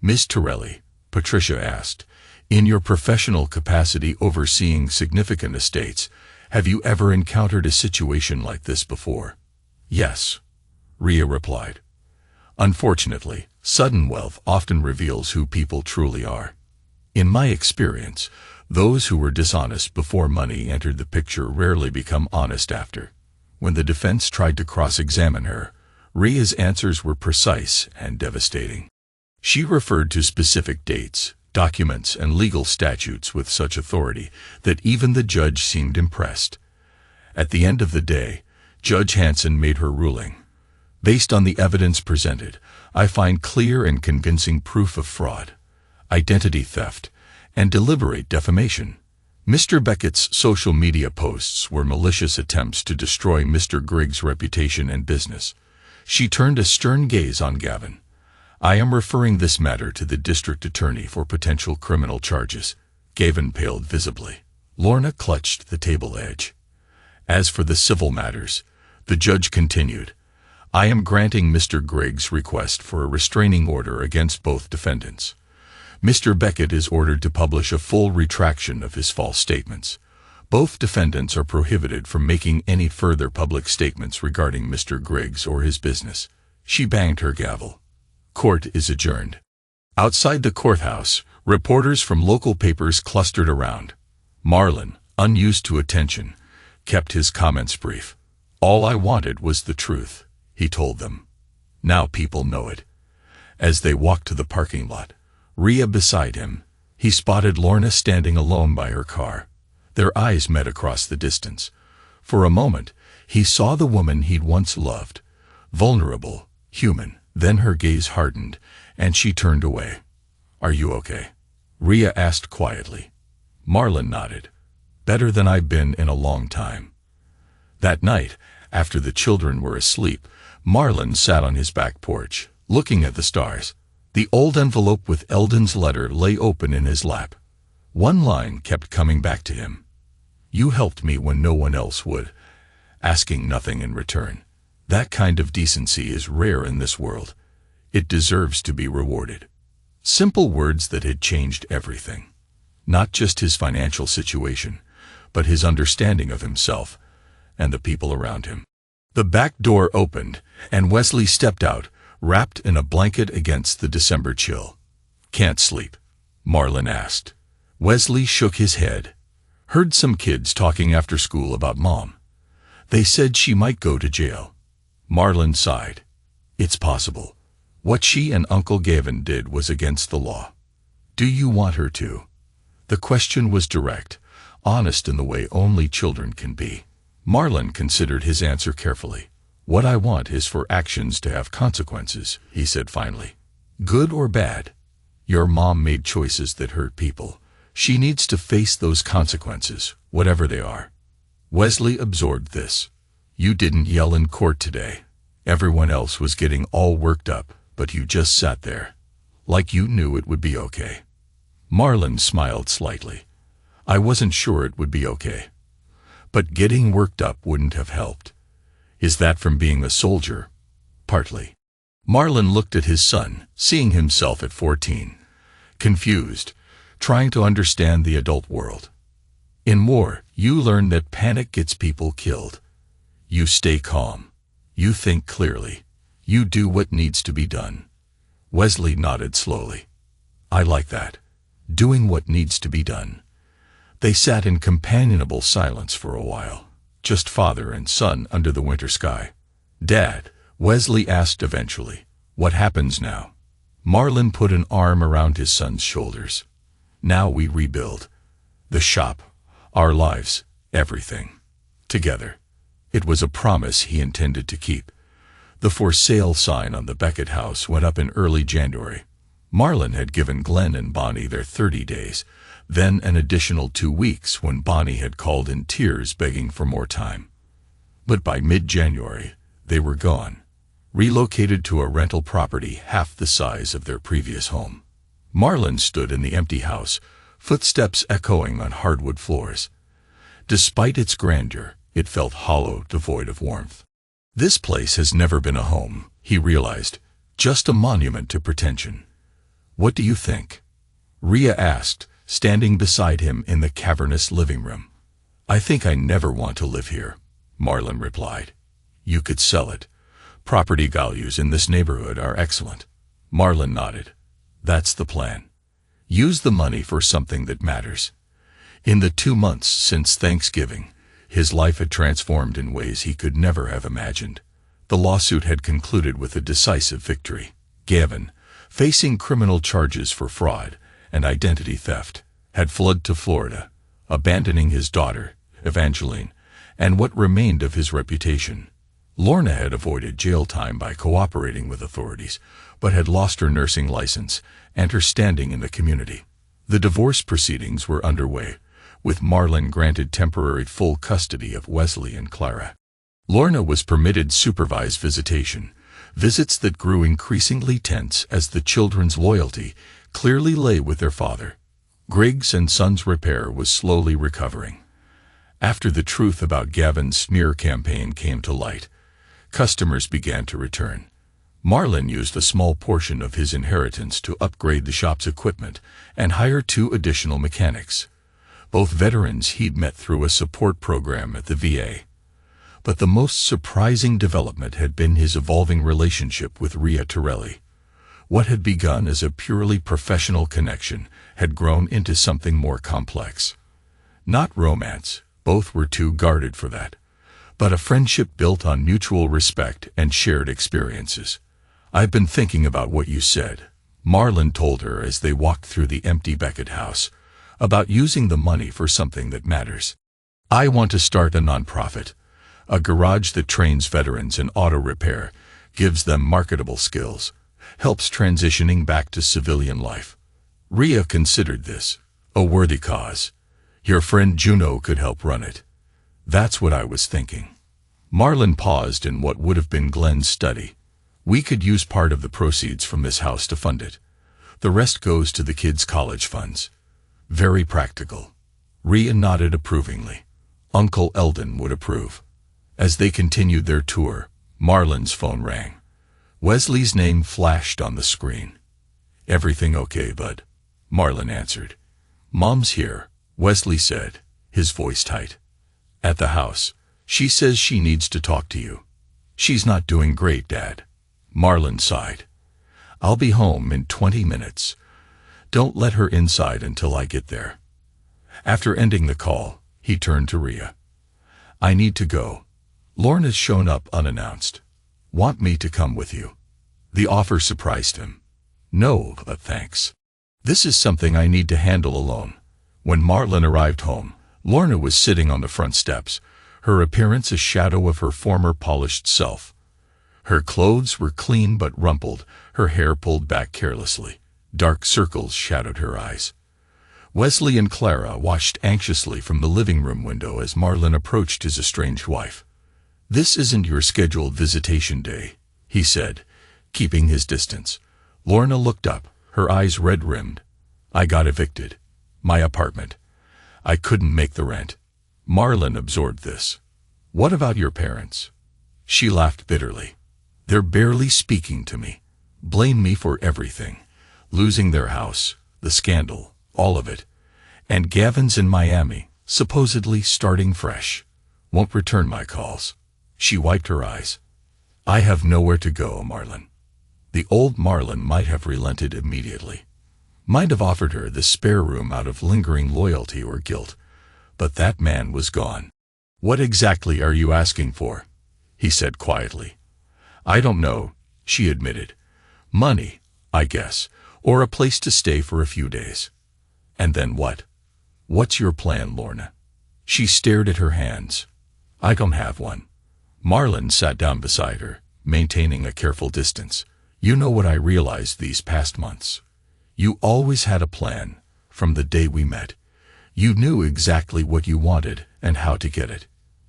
Miss Torelli, Patricia asked, in your professional capacity overseeing significant estates, have you ever encountered a situation like this before? Yes, Rhea replied. Unfortunately, sudden wealth often reveals who people truly are. In my experience, those who were dishonest before money entered the picture rarely become honest after. When the defense tried to cross-examine her, Rhea's answers were precise and devastating. She referred to specific dates, documents, and legal statutes with such authority that even the judge seemed impressed. At the end of the day, Judge Hanson made her ruling. Based on the evidence presented, I find clear and convincing proof of fraud, identity theft, and deliberate defamation. Mr. Beckett's social media posts were malicious attempts to destroy Mr. Griggs' reputation and business. She turned a stern gaze on Gavin. I am referring this matter to the district attorney for potential criminal charges. Gavin paled visibly. Lorna clutched the table edge. As for the civil matters, the judge continued, I am granting Mr. Griggs' request for a restraining order against both defendants. Mr. Beckett is ordered to publish a full retraction of his false statements. Both defendants are prohibited from making any further public statements regarding Mr. Griggs or his business. She banged her gavel. Court is adjourned. Outside the courthouse, reporters from local papers clustered around. Marlon, unused to attention, kept his comments brief. All I wanted was the truth, he told them. Now people know it. As they walked to the parking lot, Rhea beside him, he spotted Lorna standing alone by her car. Their eyes met across the distance. For a moment, he saw the woman he'd once loved, vulnerable, human. Then her gaze hardened, and she turned away. Are you okay? Rhea asked quietly. Marlon nodded. Better than I've been in a long time. That night, after the children were asleep, Marlon sat on his back porch, looking at the stars. The old envelope with Eldon's letter lay open in his lap. One line kept coming back to him. You helped me when no one else would, asking nothing in return. That kind of decency is rare in this world. It deserves to be rewarded. Simple words that had changed everything. Not just his financial situation, but his understanding of himself and the people around him. The back door opened, and Wesley stepped out, wrapped in a blanket against the December chill. Can't sleep? Marlon asked. Wesley shook his head. Heard some kids talking after school about Mom. They said she might go to jail. Marlon sighed. It's possible. What she and Uncle Gavin did was against the law. Do you want her to? The question was direct, honest in the way only children can be. Marlon considered his answer carefully. What I want is for actions to have consequences, he said finally. Good or bad? Your mom made choices that hurt people. She needs to face those consequences, whatever they are. Wesley absorbed this. You didn't yell in court today. Everyone else was getting all worked up, but you just sat there. Like you knew it would be okay. Marlon smiled slightly. I wasn't sure it would be okay. But getting worked up wouldn't have helped. Is that from being a soldier? Partly. Marlon looked at his son, seeing himself at 14. Confused, trying to understand the adult world. In war, you learn that panic gets people killed. You stay calm. You think clearly. You do what needs to be done. Wesley nodded slowly. I like that. Doing what needs to be done. They sat in companionable silence for a while. just father and son under the winter sky. "Dad," Wesley asked eventually, "what happens now?" Marlon put an arm around his son's shoulders. "Now we rebuild. The shop, our lives, everything. Together." It was a promise he intended to keep. The for sale sign on the Beckett house went up in early January. Marlon had given Glenn and Bonnie their 30 days, then an additional 2 weeks when Bonnie had called in tears begging for more time. But by mid-January, they were gone, relocated to a rental property half the size of their previous home. Marlon stood in the empty house, footsteps echoing on hardwood floors. Despite its grandeur, it felt hollow, devoid of warmth. This place has never been a home, he realized, just a monument to pretension. "What do you think?" Rhea asked, standing beside him in the cavernous living room. "I think I never want to live here," Marlon replied. "You could sell it. Property values in this neighborhood are excellent." Marlon nodded. "That's the plan. Use the money for something that matters." In the 2 months since Thanksgiving, his life had transformed in ways he could never have imagined. The lawsuit had concluded with a decisive victory. Gavin, facing criminal charges for fraud and identity theft, had fled to Florida, abandoning his daughter, Evangeline, and what remained of his reputation. Lorna had avoided jail time by cooperating with authorities, but had lost her nursing license and her standing in the community. The divorce proceedings were underway, with Marlon granted temporary full custody of Wesley and Clara. Lorna was permitted supervised visitation, visits that grew increasingly tense as the children's loyalty clearly lay with their father. Griggs and Sons Repair was slowly recovering. After the truth about Gavin's smear campaign came to light, customers began to return. Marlon used a small portion of his inheritance to upgrade the shop's equipment and hire 2 additional mechanics, both veterans he'd met through a support program at the VA. But the most surprising development had been his evolving relationship with Rhea Torelli. What had begun as a purely professional connection had grown into something more complex. Not romance, both were too guarded for that, but a friendship built on mutual respect and shared experiences. "I've been thinking about what you said," Marlon told her as they walked through the empty Beckett house, "about using the money for something that matters. I want to start a nonprofit, a garage that trains veterans in auto repair, gives them marketable skills, helps transitioning back to civilian life." Rhea considered this a worthy cause. "Your friend Juno could help run it." "That's what I was thinking." Marlon paused in what would have been Glenn's study. "We could use part of the proceeds from this house to fund it. The rest goes to the kids' college funds." "Very practical." Rhea nodded approvingly. Uncle Eldon would approve. As they continued their tour, Marlon's phone rang. Wesley's name flashed on the screen. "Everything okay, bud?" Marlon answered. "Mom's here," Wesley said, his voice tight. "At the house. She says she needs to talk to you." "She's not doing great, Dad." Marlon sighed. "I'll be home in 20 minutes. Don't let her inside until I get there." After ending the call, he turned to Rhea. "I need to go. Lorna's shown up unannounced. Want me to come with you?" The offer surprised him. "No, but thanks. This is something I need to handle alone." When Marlon arrived home, Lorna was sitting on the front steps, her appearance a shadow of her former polished self. Her clothes were clean but rumpled, her hair pulled back carelessly. Dark circles shadowed her eyes. Wesley and Clara watched anxiously from the living room window as Marlon approached his estranged wife. "This isn't your scheduled visitation day," he said, keeping his distance. Lorna looked up, her eyes red-rimmed. "I got evicted. My apartment. I couldn't make the rent." Marlon absorbed this. "What about your parents?" She laughed bitterly. "They're barely speaking to me. Blame me for everything. Losing their house, the scandal, all of it. And Gavin's in Miami, supposedly starting fresh. Won't return my calls." She wiped her eyes. "I have nowhere to go, Marlon." The old Marlon might have relented immediately. Might have offered her the spare room out of lingering loyalty or guilt. But that man was gone. "What exactly are you asking for?" he said quietly. "I don't know," she admitted. "Money, I guess, or a place to stay for a few days." "And then what? What's your plan, Lorna?" She stared at her hands. "I don't have one." Marlon sat down beside her, maintaining a careful distance. "You know what I realized these past months? You always had a plan, from the day we met. You knew exactly what you wanted and how to get it.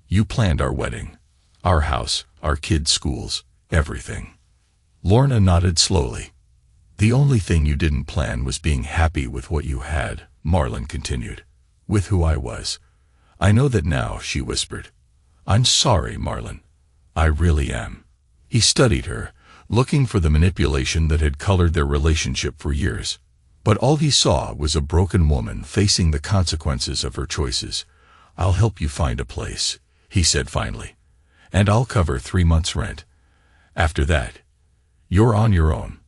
You planned our wedding, our house, our kids' schools, everything." Lorna nodded slowly. "The only thing you didn't plan was being happy with what you had," Marlon continued. "With who I was. I know that now," she whispered. "I'm sorry, Marlon. I really am." He studied her, looking for the manipulation that had colored their relationship for years. But all he saw was a broken woman facing the consequences of her choices. "I'll help you find a place," he said finally. "And I'll cover 3 months' rent. After that, you're on your own."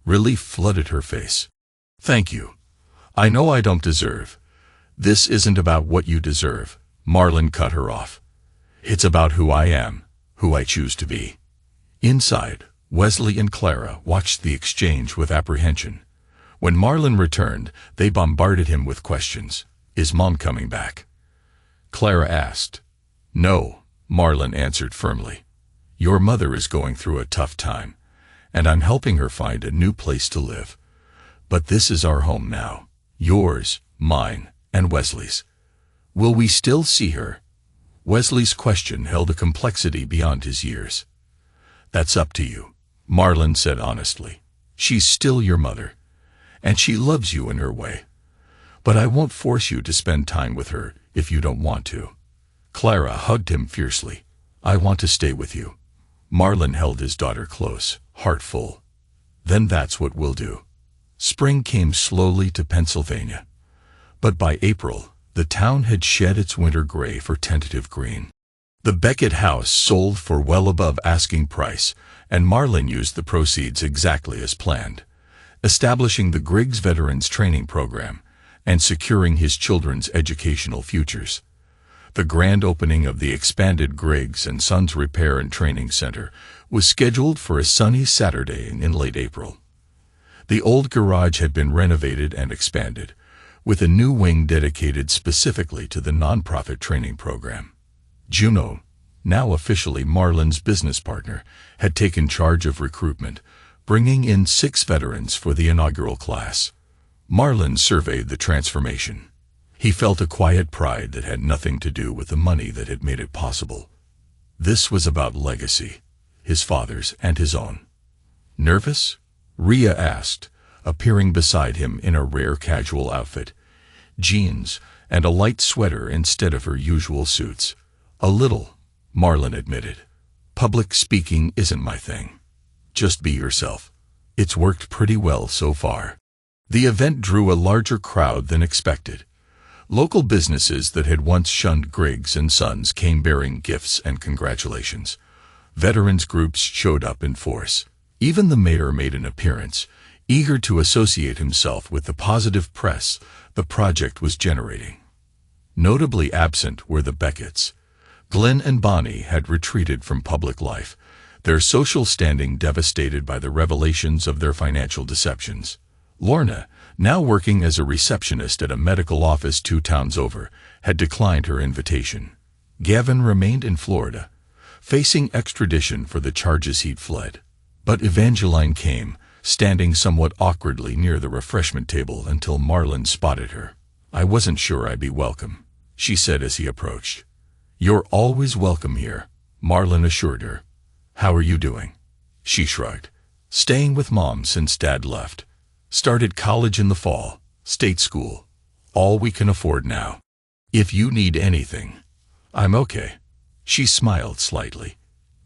Relief flooded her face. "Thank you. I know I don't deserve." "This isn't about what you deserve," Marlon cut her off. "It's about who I am, who I choose to be." Inside, Wesley and Clara watched the exchange with apprehension. When Marlon returned, they bombarded him with questions. "Is Mom coming back?" Clara asked. "No," Marlon answered firmly. "Your mother is going through a tough time, and I'm helping her find a new place to live. But this is our home now. Yours, mine, and Wesley's." "Will we still see her?" Wesley's question held a complexity beyond his years. "That's up to you," Marlon said honestly. "She's still your mother, and she loves you in her way. But I won't force you to spend time with her if you don't want to." Clara hugged him fiercely. "I want to stay with you." Marlon held his daughter close, heart full. "Then that's what we'll do." Spring came slowly to Pennsylvania. But by April, the town had shed its winter gray for tentative green. The Beckett house sold for well above asking price, and Marlon used the proceeds exactly as planned, establishing the Griggs Veterans Training Program and securing his children's educational futures. The grand opening of the expanded Griggs & Sons Repair and Training Center was scheduled for a sunny Saturday in late April. The old garage had been renovated and expanded, with a new wing dedicated specifically to the nonprofit training program. Juno, now officially Marlon's business partner, had taken charge of recruitment, bringing in 6 veterans for the inaugural class. Marlon surveyed the transformation. He felt a quiet pride that had nothing to do with the money that had made it possible. This was about legacy, his father's and his own. "Nervous?" Rhea asked, appearing beside him in a rare casual outfit, jeans and a light sweater instead of her usual suits. "A little," Marlon admitted. "Public speaking isn't my thing. Just be yourself." It's worked pretty well so far. The event drew a larger crowd than expected. Local businesses that had once shunned Griggs & Sons came bearing gifts and congratulations. Veterans groups showed up in force. Even the mayor made an appearance, eager to associate himself with the positive press the project was generating. Notably absent were the Becketts. Glenn and Bonnie had retreated from public life, their social standing devastated by the revelations of their financial deceptions. Lorna, now working as a receptionist at a medical office 2 towns over, had declined her invitation. Gavin remained in Florida, facing extradition for the charges he'd fled. But Evangeline came, standing somewhat awkwardly near the refreshment table until Marlon spotted her. "I wasn't sure I'd be welcome," she said as he approached. "You're always welcome here," Marlon assured her. "How are you doing?" She shrugged. "Staying with Mom since Dad left. Started college in the fall, state school. All we can afford now. If you need anything." "I'm okay." She smiled slightly.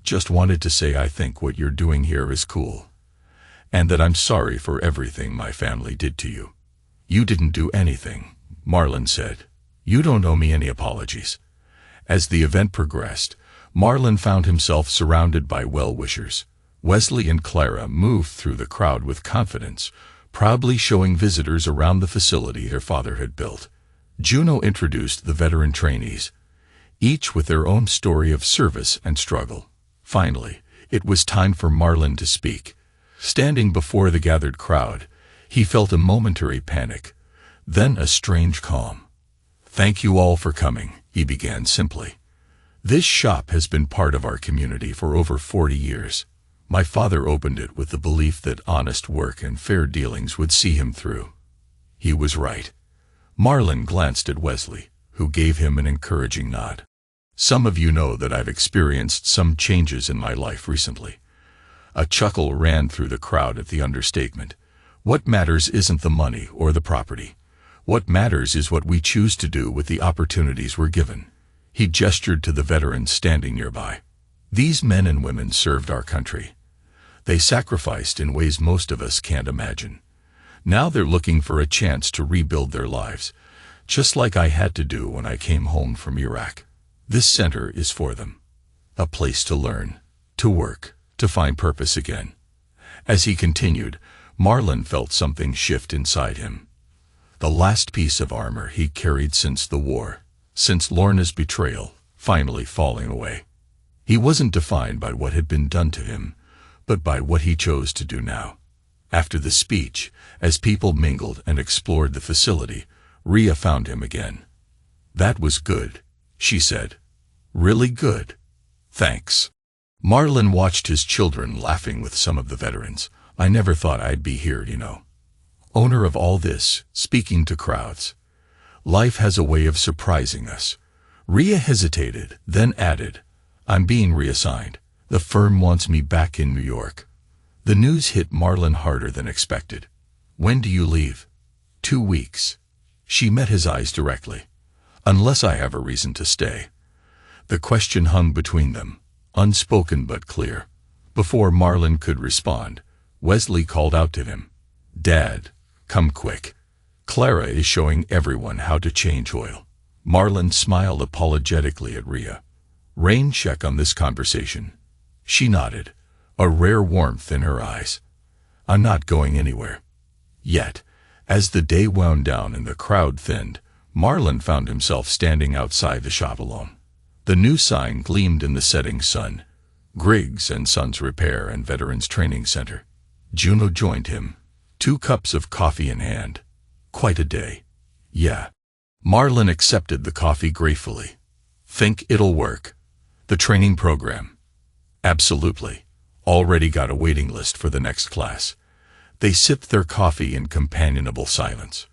"Just wanted to say I think what you're doing here is cool. And that I'm sorry for everything my family did to you." "You didn't do anything," Marlon said. "You don't owe me any apologies." As the event progressed, Marlon found himself surrounded by well-wishers. Wesley and Clara moved through the crowd with confidence, proudly showing visitors around the facility their father had built. Juno introduced the veteran trainees. each with their own story of service and struggle. Finally, it was time for Marlon to speak. Standing before the gathered crowd, he felt a momentary panic, then a strange calm. "Thank you all for coming," he began simply. "This shop has been part of our community for over 40 years. My father opened it with the belief that honest work and fair dealings would see him through. He was right." Marlon glanced at Wesley, who gave him an encouraging nod. "Some of you know that I've experienced some changes in my life recently." A chuckle ran through the crowd at the understatement. "What matters isn't the money or the property. What matters is what we choose to do with the opportunities we're given." He gestured to the veterans standing nearby. "These men and women served our country. They sacrificed in ways most of us can't imagine. Now they're looking for a chance to rebuild their lives, just like I had to do when I came home from Iraq. This center is for them. A place to learn, to work, to find purpose again." As he continued, Marlon felt something shift inside him. The last piece of armor he carried since the war, since Lorna's betrayal, finally falling away. He wasn't defined by what had been done to him, but by what he chose to do now. After the speech, as people mingled and explored the facility, Rhea found him again. "That was good," she said. "Really good. Thanks." Marlon watched his children laughing with some of the veterans. "I never thought I'd be here, you know. Owner of all this, speaking to crowds. Life has a way of surprising us." Rhea hesitated, then added, "I'm being reassigned. The firm wants me back in New York." The news hit Marlon harder than expected. "When do you leave?" 2 weeks. She met his eyes directly. "Unless I have a reason to stay." The question hung between them, unspoken but clear. Before Marlon could respond, Wesley called out to him, "Dad, come quick. Clara is showing everyone how to change oil." Marlon smiled apologetically at Rhea. "Rain check on this conversation." She nodded, a rare warmth in her eyes. "I'm not going anywhere." Yet, as the day wound down and the crowd thinned, Marlon found himself standing outside the shop alone. The new sign gleamed in the setting sun: Griggs & Sons Repair and Veterans Training Center. Juno joined him, 2 cups of coffee in hand. Quite a day. "Yeah." Marlon accepted the coffee gratefully. "Think it'll work?" "The training program?" "Absolutely. Already got a waiting list for the next class." They sipped their coffee in companionable silence.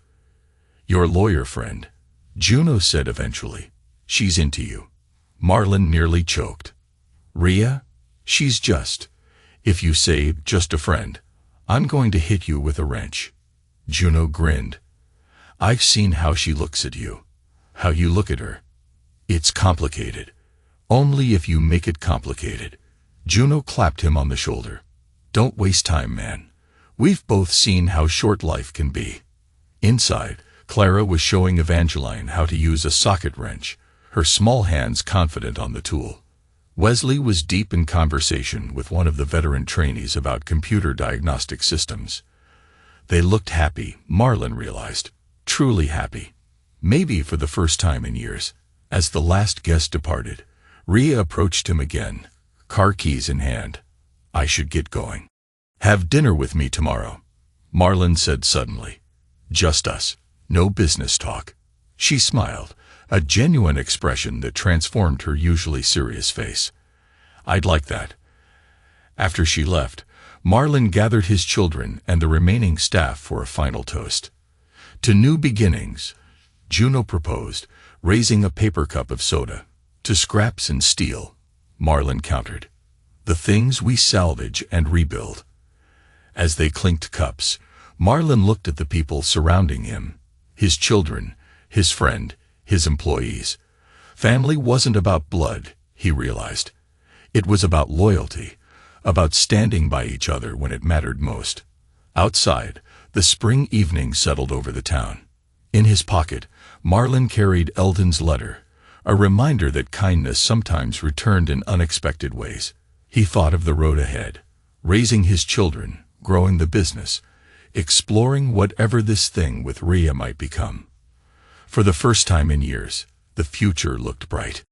"Your lawyer friend," Juno said eventually. "She's into you." Marlon nearly choked. "Rhea? She's just, if you say just a friend, I'm going to hit you with a wrench." Juno grinned. "I've seen how she looks at you, how you look at her. It's complicated. Only if you make it complicated." Juno clapped him on the shoulder. "Don't waste time, man. We've both seen how short life can be." Inside, Clara was showing Evangeline how to use a socket wrench, her small hands confident on the tool. Wesley was deep in conversation with one of the veteran trainees about computer diagnostic systems. They looked happy, Marlon realized. Truly happy. Maybe for the first time in years. As the last guest departed, Rhea approached him again, car keys in hand. "I should get going." "Have dinner with me tomorrow," Marlon said suddenly. "Just us. No business talk." She smiled, a genuine expression that transformed her usually serious face. "I'd like that." After she left, Marlon gathered his children and the remaining staff for a final toast. "To new beginnings," Juno proposed, raising a paper cup of soda. "To scraps and steel," Marlon countered. "The things we salvage and rebuild." As they clinked cups, Marlon looked at the people surrounding him, his children, his friend, his employees. Family wasn't about blood, he realized. It was about loyalty, about standing by each other when it mattered most. Outside, the spring evening settled over the town. In his pocket, Marlon carried Eldon's letter, a reminder that kindness sometimes returned in unexpected ways. He thought of the road ahead, raising his children, growing the business, exploring whatever this thing with Rhea might become. For the first time in years, the future looked bright.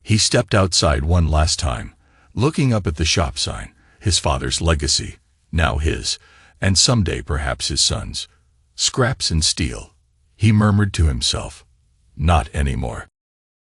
He stepped outside one last time, looking up at the shop sign, his father's legacy, now his, and someday perhaps his son's. Scraps and steel. He murmured to himself, not anymore.